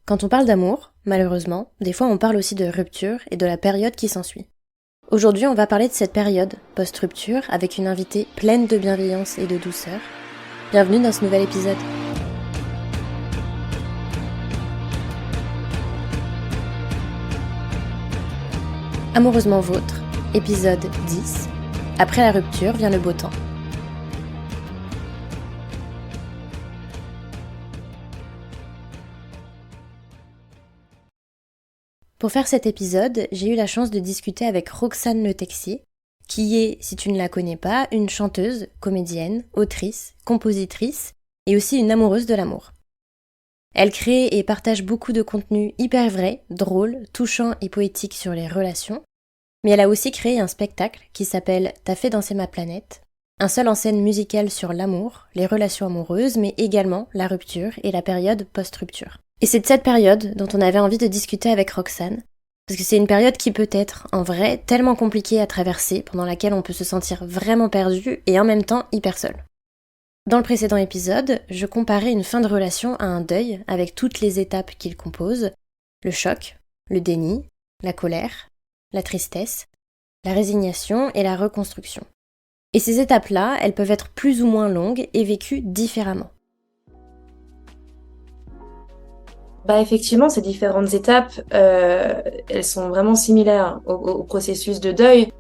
Quand on parle d'amour, malheureusement, des fois on parle aussi de rupture et de la période qui s'ensuit. Aujourd'hui, on va parler de cette période post-rupture avec une invitée pleine de bienveillance et de douceur. Bienvenue dans ce nouvel épisode. Amoureusement vôtre, épisode 10. Après la rupture vient le beau temps. Pour faire cet épisode, j'ai eu la chance de discuter avec Roxane Le Texier, qui est, si tu ne la connais pas, une chanteuse, comédienne, autrice, compositrice et aussi une amoureuse de l'amour. Elle crée et partage beaucoup de contenus hyper vrais, drôles, touchants et poétiques sur les relations, mais elle a aussi créé un spectacle qui s'appelle « T'as fait danser ma planète », un seul en scène musicale sur l'amour, les relations amoureuses, mais également la rupture et la période post-rupture. Et c'est de cette période dont on avait envie de discuter avec Roxane, parce que c'est une période qui peut être, en vrai, tellement compliquée à traverser, pendant laquelle on peut se sentir vraiment perdu et en même temps hyper seul. Dans le précédent épisode, je comparais une fin de relation à un deuil avec toutes les étapes qu'il compose, le choc, le déni, la colère, la tristesse, la résignation et la reconstruction. Et ces étapes-là, elles peuvent être plus ou moins longues et vécues différemment. Effectivement, ces différentes étapes, elles sont vraiment similaires au processus de deuil,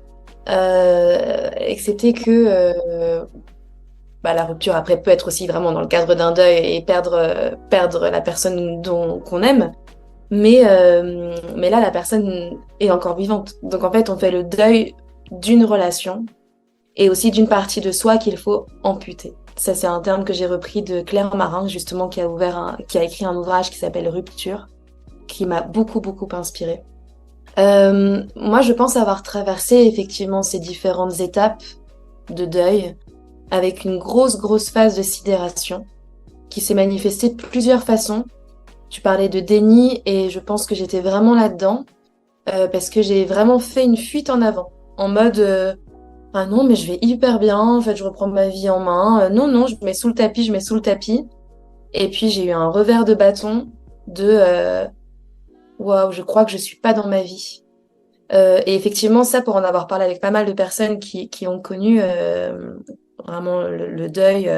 excepté que la rupture après peut être aussi vraiment dans le cadre d'un deuil et perdre la personne qu'on aime. Mais là, la personne est encore vivante. Donc en fait, on fait le deuil d'une relation et aussi d'une partie de soi qu'il faut amputer. Ça, c'est un terme que j'ai repris de Claire Marin, justement, qui a écrit un ouvrage qui s'appelle Rupture, qui m'a beaucoup inspirée. Moi, je pense avoir traversé effectivement ces différentes étapes de deuil avec une grosse phase de sidération qui s'est manifestée de plusieurs façons. Tu parlais de déni et je pense que j'étais vraiment là-dedans parce que j'ai vraiment fait une fuite en avant, en mode ah non, mais je vais hyper bien, en fait, je reprends ma vie en main. Non, je mets sous le tapis. Et puis, j'ai eu un revers de bâton de waouh, je crois que je suis pas dans ma vie. Et effectivement, ça, pour en avoir parlé avec pas mal de personnes qui ont connu vraiment le deuil,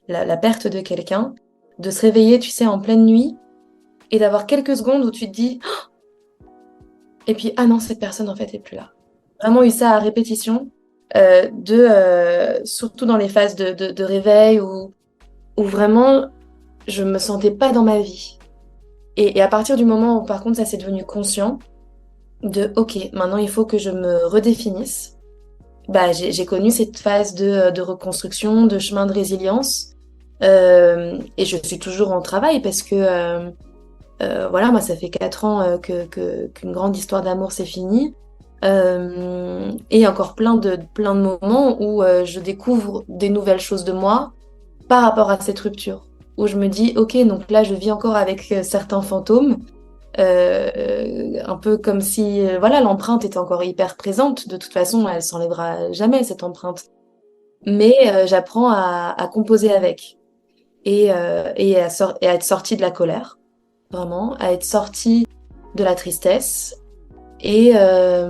la perte de quelqu'un, de se réveiller, tu sais, en pleine nuit et d'avoir quelques secondes où tu te dis, et puis, ah non, cette personne, en fait, est plus là. Vraiment eu ça à répétition. Surtout dans les phases de réveil où vraiment je me sentais pas dans ma vie. Et à partir du moment où par contre ça s'est devenu conscient de ok, maintenant il faut que je me redéfinisse, j'ai connu cette phase de reconstruction, de chemin de résilience. Et je suis toujours en travail parce que voilà, moi ça fait 4 ans qu'une grande histoire d'amour s'est finie. Et encore plein de moments où je découvre des nouvelles choses de moi par rapport à cette rupture. Où je me dis, ok, donc là je vis encore avec certains fantômes, un peu comme si voilà, l'empreinte était encore hyper présente. De toute façon, elle s'enlèvera jamais, cette empreinte. Mais j'apprends à composer avec. Et à être sortie de la colère, vraiment, à être sortie de la tristesse. Et à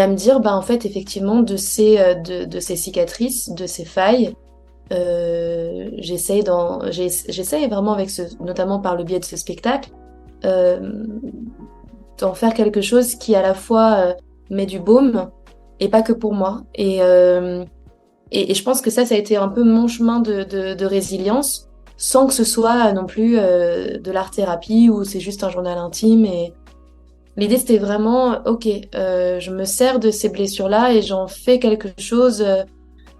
me dire, en fait, effectivement, de ces cicatrices, de ces failles, j'essaye vraiment notamment par le biais de ce spectacle, d'en faire quelque chose qui à la fois met du baume et pas que pour moi. Et je pense que ça a été un peu mon chemin de résilience, sans que ce soit non plus de l'art-thérapie où c'est juste un journal intime. Et l'idée, c'était vraiment, ok, je me sers de ces blessures-là et j'en fais quelque chose.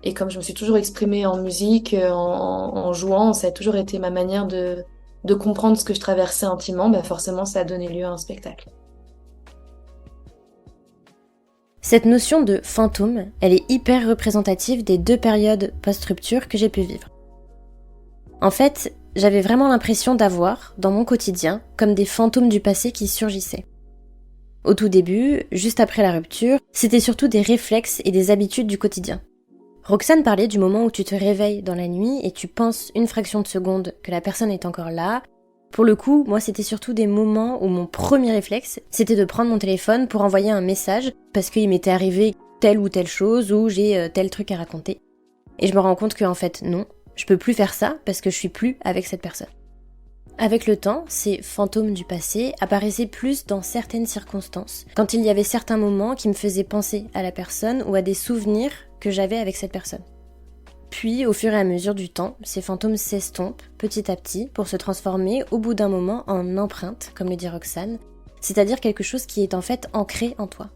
Et comme je me suis toujours exprimée en musique, en jouant, ça a toujours été ma manière de comprendre ce que je traversais intimement, forcément, ça a donné lieu à un spectacle. Cette notion de fantôme, elle est hyper représentative des 2 périodes post-rupture que j'ai pu vivre. En fait, j'avais vraiment l'impression d'avoir, dans mon quotidien, comme des fantômes du passé qui surgissaient. Au tout début, juste après la rupture, c'était surtout des réflexes et des habitudes du quotidien. Roxane parlait du moment où tu te réveilles dans la nuit et tu penses une fraction de seconde que la personne est encore là, Pour le coup, moi c'était surtout des moments où mon premier réflexe, c'était de prendre mon téléphone pour envoyer un message parce qu'il m'était arrivé telle ou telle chose ou j'ai tel truc à raconter. Et je me rends compte qu'en fait non, je peux plus faire ça parce que je suis plus avec cette personne. Avec le temps, ces fantômes du passé apparaissaient plus dans certaines circonstances, quand il y avait certains moments qui me faisaient penser à la personne ou à des souvenirs que j'avais avec cette personne. Puis, au fur et à mesure du temps, ces fantômes s'estompent petit à petit pour se transformer au bout d'un moment en empreinte, comme le dit Roxane, c'est-à-dire quelque chose qui est en fait ancré en toi.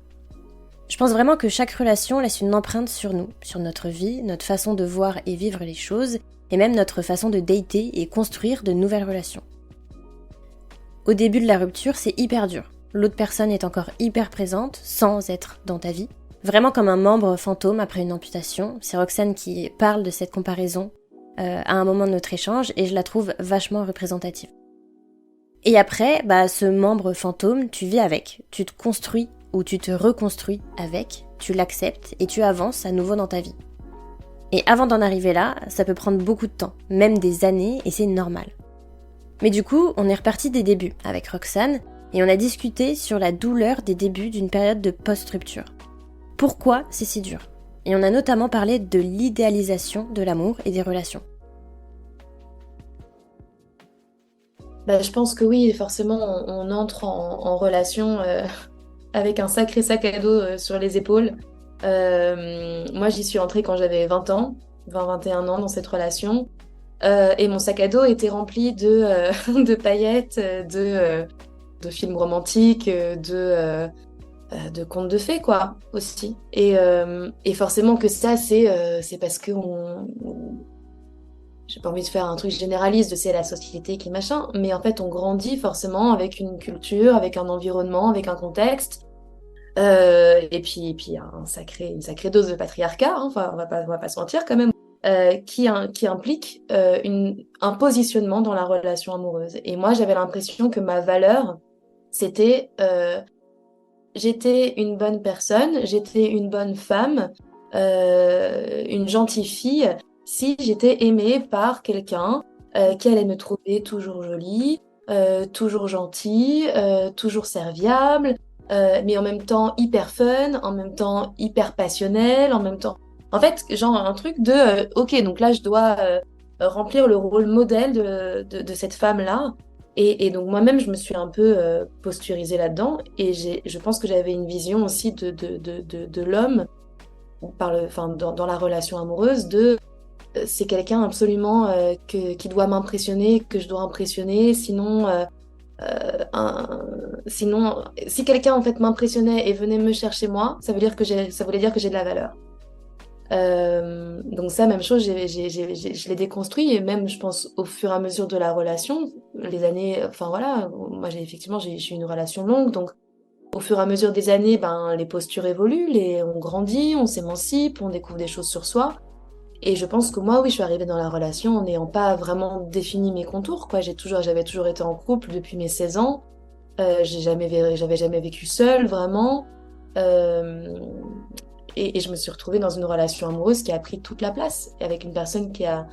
Je pense vraiment que chaque relation laisse une empreinte sur nous, sur notre vie, notre façon de voir et vivre les choses, et même notre façon de dater et construire de nouvelles relations. Au début de la rupture, c'est hyper dur. L'autre personne est encore hyper présente, sans être dans ta vie. Vraiment comme un membre fantôme après une amputation. C'est Roxane qui parle de cette comparaison à un moment de notre échange, et je la trouve vachement représentative. Et après, ce membre fantôme, tu vis avec, tu te construis ou tu te reconstruis avec, tu l'acceptes et tu avances à nouveau dans ta vie. Et avant d'en arriver là, ça peut prendre beaucoup de temps, même des années, et c'est normal. Mais du coup, on est reparti des débuts avec Roxane, et on a discuté sur la douleur des débuts d'une période de post-rupture. Pourquoi c'est si dur ? Et on a notamment parlé de l'idéalisation de l'amour et des relations. Je pense que oui, forcément, on entre en relation avec un sacré sac à dos sur les épaules. Moi, j'y suis entrée quand j'avais 21 ans dans cette relation. Et mon sac à dos était rempli de paillettes, de films romantiques, de contes de fées, quoi, aussi. Et forcément que ça, c'est parce que j'ai pas envie de faire un truc généraliste de c'est la société qui machin, mais en fait, on grandit forcément avec une culture, avec un environnement, avec un contexte. Et puis une sacrée dose de patriarcat, hein, enfin, on va pas se mentir quand même. Qui implique un positionnement dans la relation amoureuse. Et moi, j'avais l'impression que ma valeur, c'était j'étais une bonne personne, j'étais une bonne femme, une gentille fille, si j'étais aimée par quelqu'un qui allait me trouver toujours jolie, toujours gentille, toujours serviable, mais en même temps hyper fun, en même temps hyper passionnelle, en même temps... En fait, genre un truc de ok, donc là je dois remplir le rôle modèle de cette femme-là. Et donc moi-même, je me suis un peu posturisée là-dedans. Et je pense que j'avais une vision aussi de l'homme dans la relation amoureuse, c'est quelqu'un absolument qui doit m'impressionner, que je dois impressionner, sinon... sinon, si quelqu'un en fait m'impressionnait et venait me chercher moi, ça voulait dire que j'ai de la valeur. Donc ça, même chose, je l'ai déconstruit, et même je pense au fur et à mesure de la relation, les années, enfin voilà, moi j'ai eu une relation longue, donc au fur et à mesure des années, les postures évoluent, on grandit, on s'émancipe, on découvre des choses sur soi. Et je pense que moi, oui, je suis arrivée dans la relation en n'ayant pas vraiment défini mes contours, quoi. J'avais toujours été en couple depuis mes 16 ans. J'avais jamais vécu seule, vraiment. Et je me suis retrouvée dans une relation amoureuse qui a pris toute la place, avec une personne qui a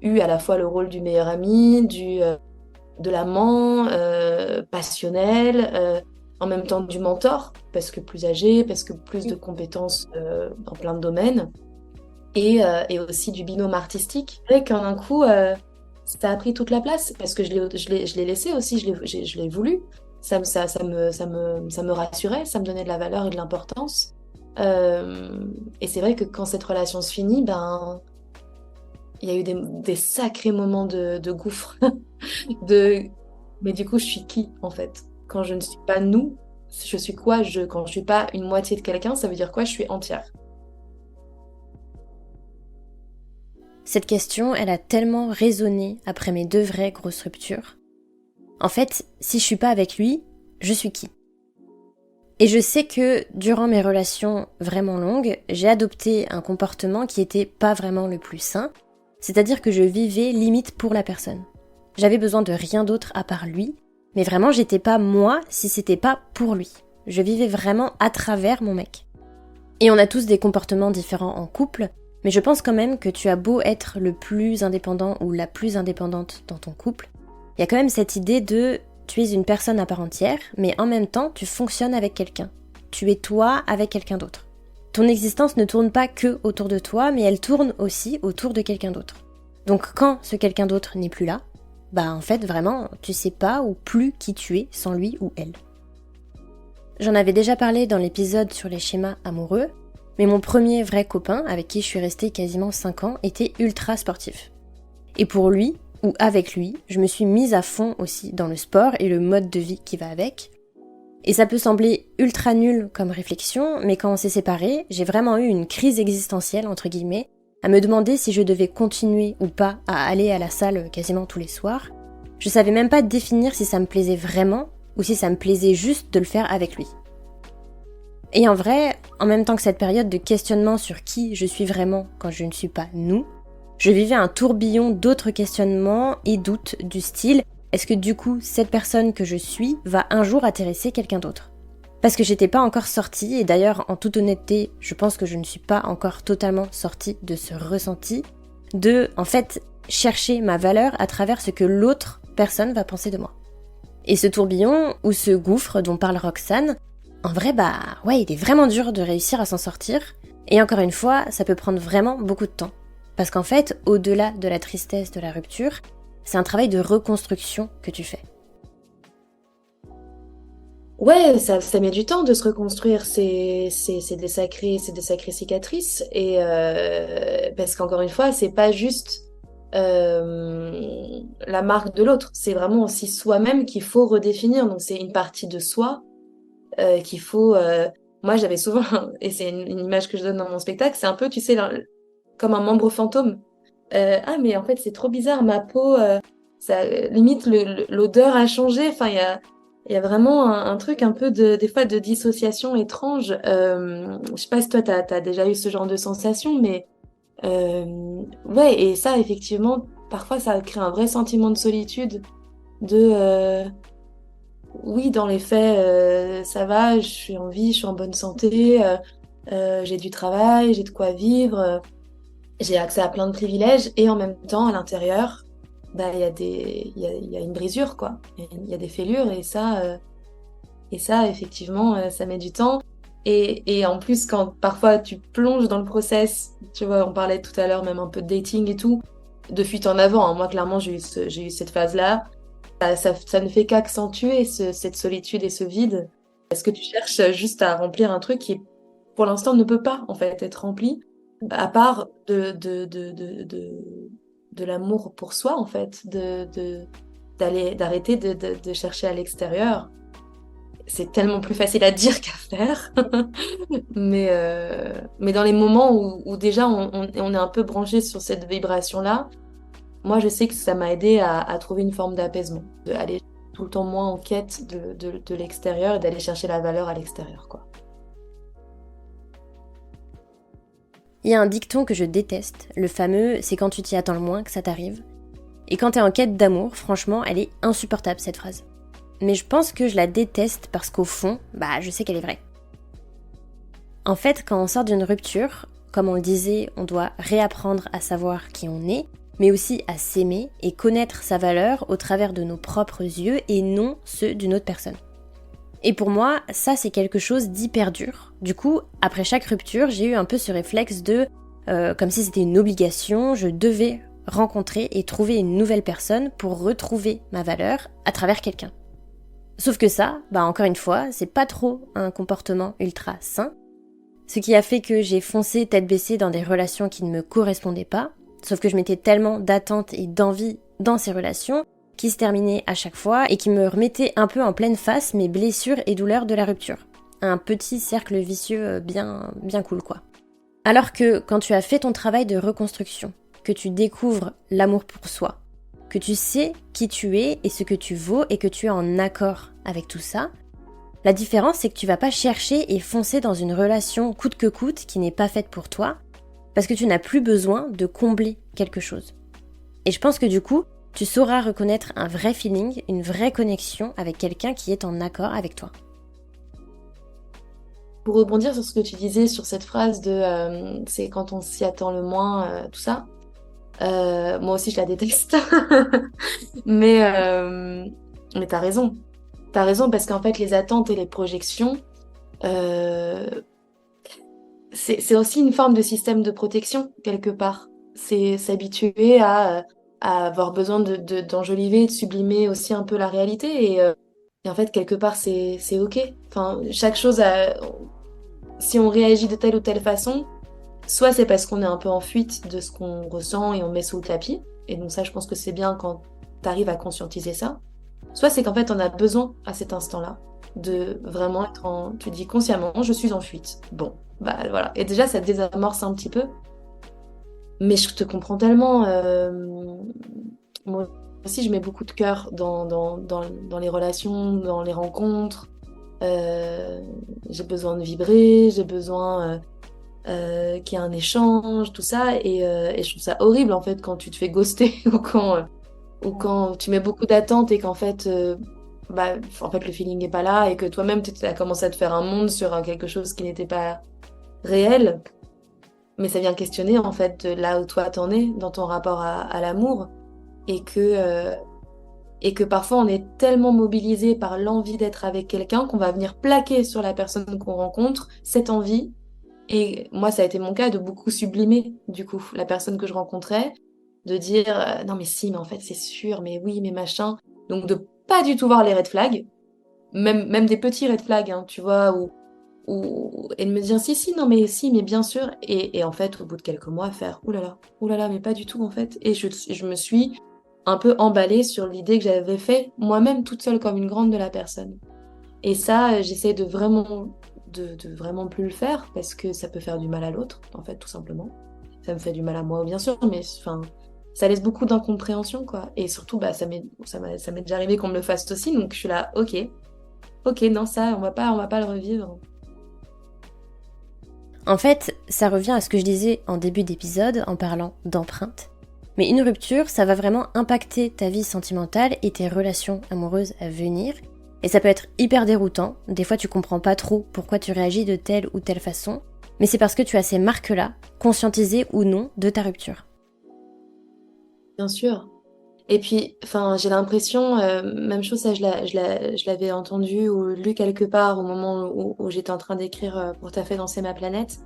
eu à la fois le rôle du meilleur ami, de l'amant, passionnel, en même temps du mentor, parce que plus âgé, parce que plus de compétences dans plein de domaines. Et aussi du binôme artistique. Et qu'en un coup, ça a pris toute la place, parce que je l'ai laissé aussi, je l'ai voulu. Ça me rassurait, ça me donnait de la valeur et de l'importance. Et c'est vrai que quand cette relation se finit, il y a eu des sacrés moments de gouffre. Mais du coup, je suis qui, en fait? Quand je ne suis pas nous, je suis quoi? Quand je suis pas une moitié de quelqu'un, ça veut dire quoi? Je suis entière. Cette question, elle a tellement résonné après mes 2 vraies grosses ruptures. En fait, si je suis pas avec lui, je suis qui ? Et je sais que durant mes relations vraiment longues, j'ai adopté un comportement qui était pas vraiment le plus sain, c'est-à-dire que je vivais limite pour la personne. J'avais besoin de rien d'autre à part lui, mais vraiment j'étais pas moi si c'était pas pour lui. Je vivais vraiment à travers mon mec. Et on a tous des comportements différents en couple, mais je pense quand même que tu as beau être le plus indépendant ou la plus indépendante dans ton couple, il y a quand même cette idée de tu es une personne à part entière, mais en même temps, tu fonctionnes avec quelqu'un. Tu es toi avec quelqu'un d'autre. Ton existence ne tourne pas que autour de toi, mais elle tourne aussi autour de quelqu'un d'autre. Donc quand ce quelqu'un d'autre n'est plus là, en fait vraiment, tu sais pas ou plus qui tu es sans lui ou elle. J'en avais déjà parlé dans l'épisode sur les schémas amoureux, mais mon premier vrai copain, avec qui je suis restée quasiment 5 ans, était ultra sportif. Et pour lui, ou avec lui, je me suis mise à fond aussi dans le sport et le mode de vie qui va avec. Et ça peut sembler ultra nul comme réflexion, mais quand on s'est séparés, j'ai vraiment eu une crise existentielle, entre guillemets, à me demander si je devais continuer ou pas à aller à la salle quasiment tous les soirs. Je savais même pas définir si ça me plaisait vraiment ou si ça me plaisait juste de le faire avec lui. Et en vrai, en même temps que cette période de questionnement sur qui je suis vraiment quand je ne suis pas nous, je vivais un tourbillon d'autres questionnements et doutes du style « Est-ce que du coup, cette personne que je suis va un jour intéresser quelqu'un d'autre ?» Parce que j'étais pas encore sortie, et d'ailleurs, en toute honnêteté, je pense que je ne suis pas encore totalement sortie de ce ressenti de, en fait, chercher ma valeur à travers ce que l'autre personne va penser de moi. Et ce tourbillon, ou ce gouffre dont parle Roxane, en vrai, il est vraiment dur de réussir à s'en sortir, et encore une fois, ça peut prendre vraiment beaucoup de temps. Parce qu'en fait, au-delà de la tristesse de la rupture, c'est un travail de reconstruction que tu fais. Ouais, ça met du temps de se reconstruire, c'est des sacrées cicatrices, et parce qu'encore une fois, c'est pas juste la marque de l'autre, c'est vraiment aussi soi-même qu'il faut redéfinir, donc c'est une partie de soi qu'il faut... Moi, j'avais souvent, et c'est une image que je donne dans mon spectacle, c'est un peu, tu sais, comme un membre fantôme. Ah, mais en fait, c'est trop bizarre, ma peau, limite, l'odeur a changé. Enfin, il y a vraiment un truc un peu, des fois, de dissociation étrange. Je sais pas si toi, t'as déjà eu ce genre de sensation, mais ouais, et ça, effectivement, parfois, ça crée un vrai sentiment de solitude, de... Oui, dans les faits, ça va, je suis en vie, je suis en bonne santé, j'ai du travail, j'ai de quoi vivre, j'ai accès à plein de privilèges, et en même temps, à l'intérieur, il y a une brisure, quoi. Il y a des fêlures, et ça, effectivement, ça met du temps. Et en plus, quand parfois tu plonges dans le process, tu vois, on parlait tout à l'heure même un peu de dating et tout, de fuite en avant, hein. Moi, clairement, j'ai eu cette phase-là. Ça ne fait qu'accentuer cette solitude et ce vide. Est-ce que tu cherches juste à remplir un truc qui, pour l'instant, ne peut pas en fait être rempli, à part de l'amour pour soi, en fait, d'arrêter de chercher à l'extérieur. C'est tellement plus facile à dire qu'à faire. Mais dans les moments où déjà on est un peu branché sur cette vibration-là, moi, je sais que ça m'a aidé à trouver une forme d'apaisement, d'aller tout le temps moins en quête de l'extérieur et d'aller chercher la valeur à l'extérieur, quoi. Il y a un dicton que je déteste, le fameux « c'est quand tu t'y attends le moins que ça t'arrive ». Et quand t'es en quête d'amour, franchement, elle est insupportable cette phrase. Mais je pense que je la déteste parce qu'au fond, je sais qu'elle est vraie. En fait, quand on sort d'une rupture, comme on le disait, on doit réapprendre à savoir qui on est, mais aussi à s'aimer et connaître sa valeur au travers de nos propres yeux et non ceux d'une autre personne. Et pour moi, ça c'est quelque chose d'hyper dur. Du coup, après chaque rupture, j'ai eu un peu ce réflexe de, comme si c'était une obligation, je devais rencontrer et trouver une nouvelle personne pour retrouver ma valeur à travers quelqu'un. Sauf que ça, encore une fois, c'est pas trop un comportement ultra sain, ce qui a fait que j'ai foncé tête baissée dans des relations qui ne me correspondaient pas, sauf que je mettais tellement d'attentes et d'envie dans ces relations qui se terminaient à chaque fois et qui me remettaient un peu en pleine face mes blessures et douleurs de la rupture. Un petit cercle vicieux bien cool, quoi. Alors que quand tu as fait ton travail de reconstruction, que tu découvres l'amour pour soi, que tu sais qui tu es et ce que tu vaux et que tu es en accord avec tout ça, la différence c'est que tu vas pas chercher et foncer dans une relation coûte que coûte qui n'est pas faite pour toi, parce que tu n'as plus besoin de combler quelque chose. Et je pense que du coup, tu sauras reconnaître un vrai feeling, une vraie connexion avec quelqu'un qui est en accord avec toi. Pour rebondir sur ce que tu disais sur cette phrase de c'est quand on s'y attend le moins, tout ça, Moi aussi, je la déteste. Mais, euh, mais t'as raison. T'as raison parce qu'en fait, les attentes et les projections, euh, c'est aussi une forme de système de protection, quelque part. C'est s'habituer à avoir besoin d'enjoliver, de sublimer aussi un peu la réalité. Et en fait, quelque part, c'est OK. Enfin, chaque chose, si on réagit de telle ou telle façon, soit c'est parce qu'on est un peu en fuite de ce qu'on ressent et on met sous le tapis. Et donc ça, je pense que c'est bien quand tu arrives à conscientiser ça. Soit c'est qu'en fait, on a besoin à cet instant-là de vraiment être en... Tu dis consciemment, je suis en fuite. Bon, bah voilà. Et déjà, ça te désamorce un petit peu. Mais je te comprends tellement. Moi aussi, je mets beaucoup de cœur dans les relations, dans les rencontres. Euh, j'ai besoin de vibrer, j'ai besoin qu'il y ait un échange, tout ça. Et je trouve ça horrible, en fait, quand tu te fais ghoster ou quand tu mets beaucoup d'attentes et qu'en fait, bah, en fait, le feeling n'est pas là et que toi-même, tu as commencé à te faire un monde sur quelque chose qui n'était pas réel. Mais ça vient questionner, en fait, de là où toi t'en es dans ton rapport à l'amour et et que parfois on est tellement mobilisé par l'envie d'être avec quelqu'un qu'on va venir plaquer sur la personne qu'on rencontre cette envie. Et moi, ça a été mon cas de beaucoup sublimer, du coup, la personne que je rencontrais, de dire non, mais si, mais en fait, c'est sûr, mais oui, mais machin. Donc, de pas du tout voir les red flags, même des petits red flags, hein, tu vois, et de me dire si, si, non, mais si, mais bien sûr. Et en fait, au bout de quelques mois, faire oulala, mais pas du tout, en fait. Et je me suis un peu emballée sur l'idée que j'avais fait moi-même toute seule comme une grande de la personne. Et ça, j'essaie de vraiment plus le faire parce que ça peut faire du mal à l'autre, en fait, tout simplement. Ça me fait du mal à moi, bien sûr, mais enfin, ça laisse beaucoup d'incompréhension, quoi. Et surtout, bah, ça m'est déjà arrivé qu'on me le fasse aussi, donc je suis là, ok, non, ça, on va pas le revivre. En fait, ça revient à ce que je disais en début d'épisode en parlant d'empreinte. Mais une rupture, ça va vraiment impacter ta vie sentimentale et tes relations amoureuses à venir. Et ça peut être hyper déroutant. Des fois, tu comprends pas trop pourquoi tu réagis de telle ou telle façon. Mais c'est parce que tu as ces marques-là, conscientisées ou non, de ta rupture. Bien sûr. Et puis, enfin, j'ai l'impression, même chose, ça, je l'avais entendu ou lu quelque part au moment où j'étais en train d'écrire pour T'as fait danser ma planète.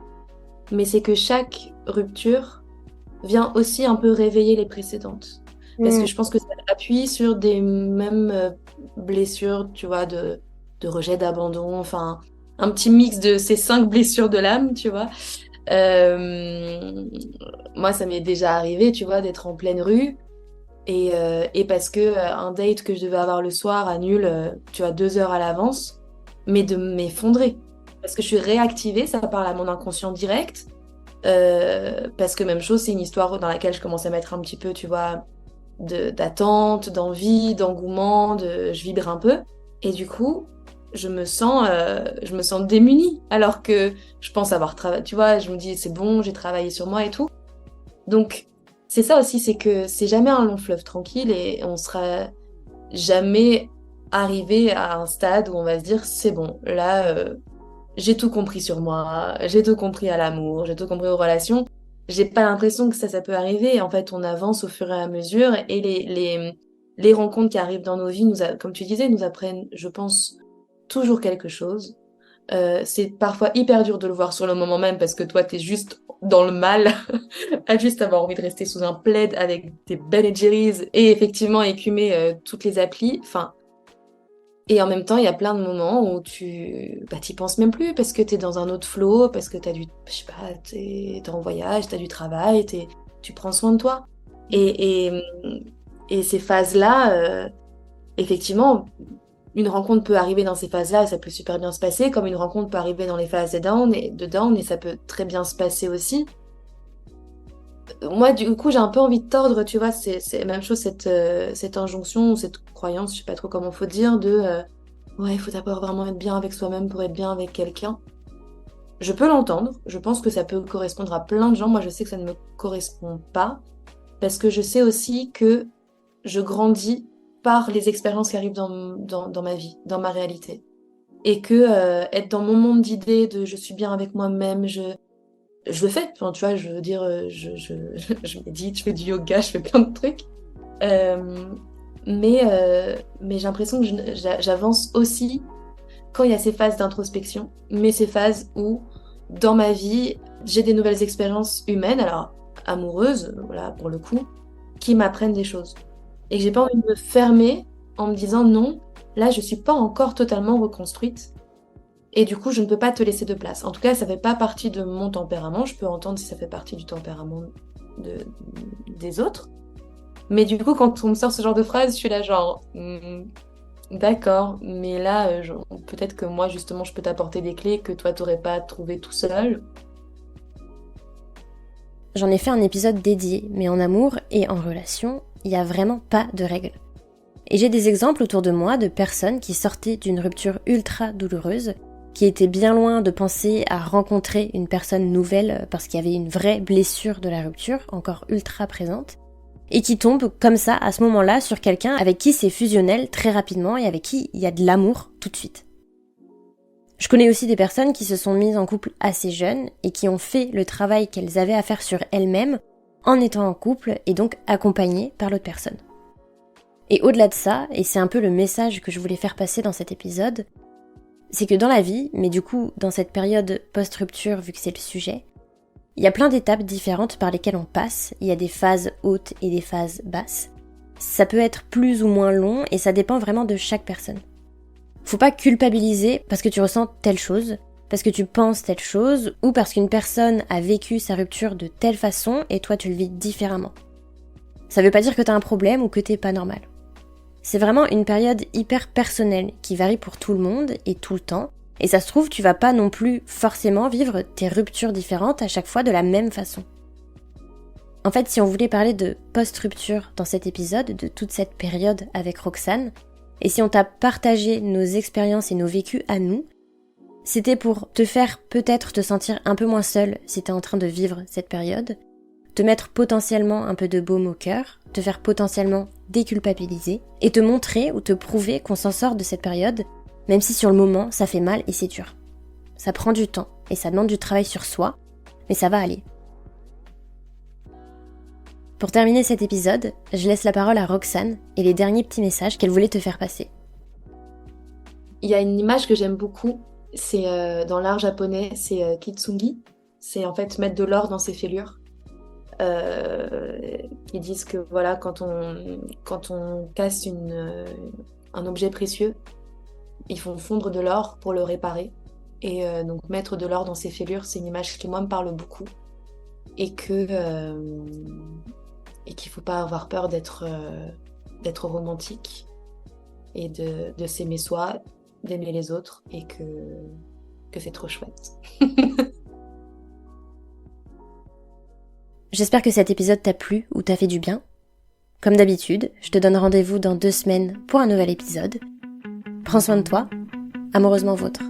Mais c'est que chaque rupture vient aussi un peu réveiller les précédentes. Parce que Mm. je pense que ça appuie sur des mêmes blessures, tu vois, de rejet, d'abandon, enfin, un petit mix de ces 5 blessures de l'âme, tu vois. Euh, Moi, ça m'est déjà arrivé, tu vois, d'être en pleine rue et parce que un date que je devais avoir le soir annule, tu vois, 2 heures à l'avance, mais de m'effondrer. Parce que je suis réactivée, ça parle à mon inconscient direct. Parce que même chose, c'est une histoire dans laquelle je commence à mettre un petit peu, tu vois, d'attente, d'envie, d'engouement, je vibre un peu. Et du coup, je me sens démunie. Alors que je pense avoir travaillé, tu vois, je me dis, c'est bon, j'ai travaillé sur moi et tout. Donc, c'est ça aussi, c'est que c'est jamais un long fleuve tranquille et on sera jamais arrivé à un stade où on va se dire, c'est bon, là, j'ai tout compris sur moi, j'ai tout compris à l'amour, j'ai tout compris aux relations. J'ai pas l'impression que ça peut arriver. En fait, on avance au fur et à mesure et les rencontres qui arrivent dans nos vies, comme tu disais, nous apprennent, je pense, toujours quelque chose. C'est parfois hyper dur de le voir sur le moment même parce que toi, t'es juste dans le mal, à juste avoir envie de rester sous un plaid avec des Ben Jerry's et effectivement écumer toutes les applis. Enfin, et en même temps, il y a plein de moments où t'y penses même plus parce que t'es dans un autre flow, parce que je sais pas, t'es en voyage, t'as du travail, tu prends soin de toi. Et, et, et ces phases-là, effectivement, une rencontre peut arriver dans ces phases-là et ça peut super bien se passer, comme une rencontre peut arriver dans les phases de down et ça peut très bien se passer aussi. Moi, du coup, j'ai un peu envie de tordre, tu vois, c'est la même chose, cette injonction ou cette croyance, je sais pas trop comment faut dire, ouais, il faut d'abord vraiment être bien avec soi-même pour être bien avec quelqu'un. Je peux l'entendre, je pense que ça peut correspondre à plein de gens. Moi, je sais que ça ne me correspond pas, parce que je sais aussi que je grandis par les expériences qui arrivent dans ma vie, dans ma réalité. Et que être dans mon monde d'idées de je suis bien avec moi-même, je le fais. Enfin, tu vois, je veux dire, je médite, je fais du yoga, je fais plein de trucs. Euh, mais j'ai l'impression que j'avance aussi quand il y a ces phases d'introspection, mais ces phases où, dans ma vie, j'ai des nouvelles expériences humaines, alors amoureuses, voilà, pour le coup, qui m'apprennent des choses. Et que j'ai pas envie de me fermer en me disant non, là, je suis pas encore totalement reconstruite. Et du coup, je ne peux pas te laisser de place. En tout cas, ça fait pas partie de mon tempérament. Je peux entendre si ça fait partie du tempérament de, des autres. Mais du coup, quand on me sort ce genre de phrase, je suis là genre, d'accord, mais là, peut-être que moi, justement, je peux t'apporter des clés que toi, t'aurais pas trouvé tout seul. J'en ai fait un épisode dédié, mais en amour et en relation, il n'y a vraiment pas de règles. Et j'ai des exemples autour de moi de personnes qui sortaient d'une rupture ultra douloureuse, qui étaient bien loin de penser à rencontrer une personne nouvelle parce qu'il y avait une vraie blessure de la rupture, encore ultra présente, et qui tombent comme ça, à ce moment-là, sur quelqu'un avec qui c'est fusionnel très rapidement et avec qui il y a de l'amour tout de suite. Je connais aussi des personnes qui se sont mises en couple assez jeunes et qui ont fait le travail qu'elles avaient à faire sur elles-mêmes en étant en couple et donc accompagnées par l'autre personne. Et au-delà de ça, et c'est un peu le message que je voulais faire passer dans cet épisode, c'est que dans la vie, mais du coup dans cette période post-rupture vu que c'est le sujet, il y a plein d'étapes différentes par lesquelles on passe, il y a des phases hautes et des phases basses. Ça peut être plus ou moins long et ça dépend vraiment de chaque personne. Faut pas culpabiliser parce que tu ressens telle chose, parce que tu penses telle chose, ou parce qu'une personne a vécu sa rupture de telle façon et toi tu le vis différemment. Ça veut pas dire que t'as un problème ou que t'es pas normal. C'est vraiment une période hyper personnelle qui varie pour tout le monde et tout le temps, et ça se trouve tu vas pas non plus forcément vivre tes ruptures différentes à chaque fois de la même façon. En fait, si on voulait parler de post-rupture dans cet épisode, de toute cette période avec Roxane, et si on t'a partagé nos expériences et nos vécus à nous, c'était pour te faire peut-être te sentir un peu moins seul si t'es en train de vivre cette période, te mettre potentiellement un peu de baume au cœur, te faire potentiellement déculpabiliser, et te montrer ou te prouver qu'on s'en sort de cette période, même si sur le moment ça fait mal et c'est dur. Ça prend du temps et ça demande du travail sur soi, mais ça va aller. Pour terminer cet épisode, je laisse la parole à Roxane et les derniers petits messages qu'elle voulait te faire passer. Il y a une image que j'aime beaucoup, c'est dans l'art japonais, c'est kitsungi. C'est en fait mettre de l'or dans ses fêlures. Qui disent que voilà, quand on casse un objet précieux, ils font fondre de l'or pour le réparer. Et donc mettre de l'or dans ses fêlures, c'est une image qui moi me parle beaucoup. Et qu'il faut pas avoir peur d'être romantique et de s'aimer soi, d'aimer les autres et que c'est trop chouette. J'espère que cet épisode t'a plu ou t'a fait du bien. Comme d'habitude, je te donne rendez-vous dans 2 semaines pour un nouvel épisode. Prends soin de toi, amoureusement vôtre.